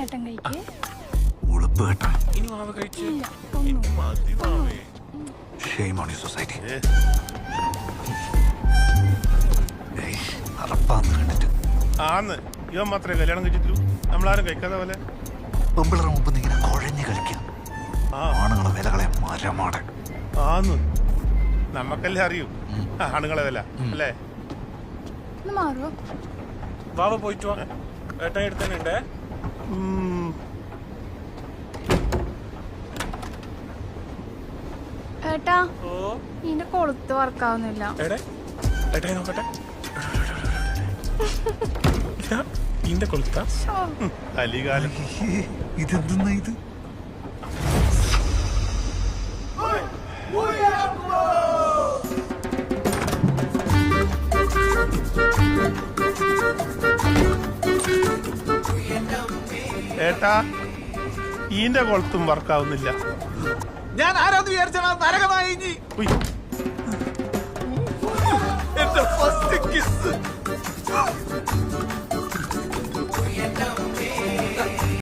ഏട്ടൻ കഴിക്കേ ഉളുപ്പ് കേട്ടാ ഇനി മാവ കഴിച്ച് ഇല്ല ഒന്നും മതി മാവേ. Shame on you society. അറപ്പാന്ന് കണ്ടിട്ട് ആന്ന് ഇവൻ മാത്രമേ കല്യാണം കഴിച്ചിട്ടുള്ളൂ. നമ്മളാരും കഴിക്കാതെ പോലെ. പെമ്പിളറെ മുമ്പ് ഇങ്ങനെ കുഴഞ്ഞു കളിക്കാം. ആണുങ്ങളെ വിലകളെ മരമാടെ. ആന്ന് നമ്മക്കല്ലേ അറിയൂ ആണുങ്ങളെ വില അല്ലേ. ഒന്ന് മാറുമോ? വാവ പോയിട്ട് വാ. ഏട്ടൻ എടുത്തന്നെ. ഏട്ടാ ഓ ഇതിന്റെ കൊളുത്ത് വർക്കാവുന്നില്ല. ഏട്ടാ നോക്കട്ടെ. ഇതിന്റെ കൊളുത്ത കലികാലം. ഇതെന്തെന്നാ ഇത്? ഏട്ടാ ഈന്റെ കൊളുത്തും വർക്കാവുന്നില്ല. ഞാൻ ആരാന്ന് വിചാരിച്ചാ നരകമായി. ഉയ്. എന്റെ ഫസ്റ്റ് കിസ്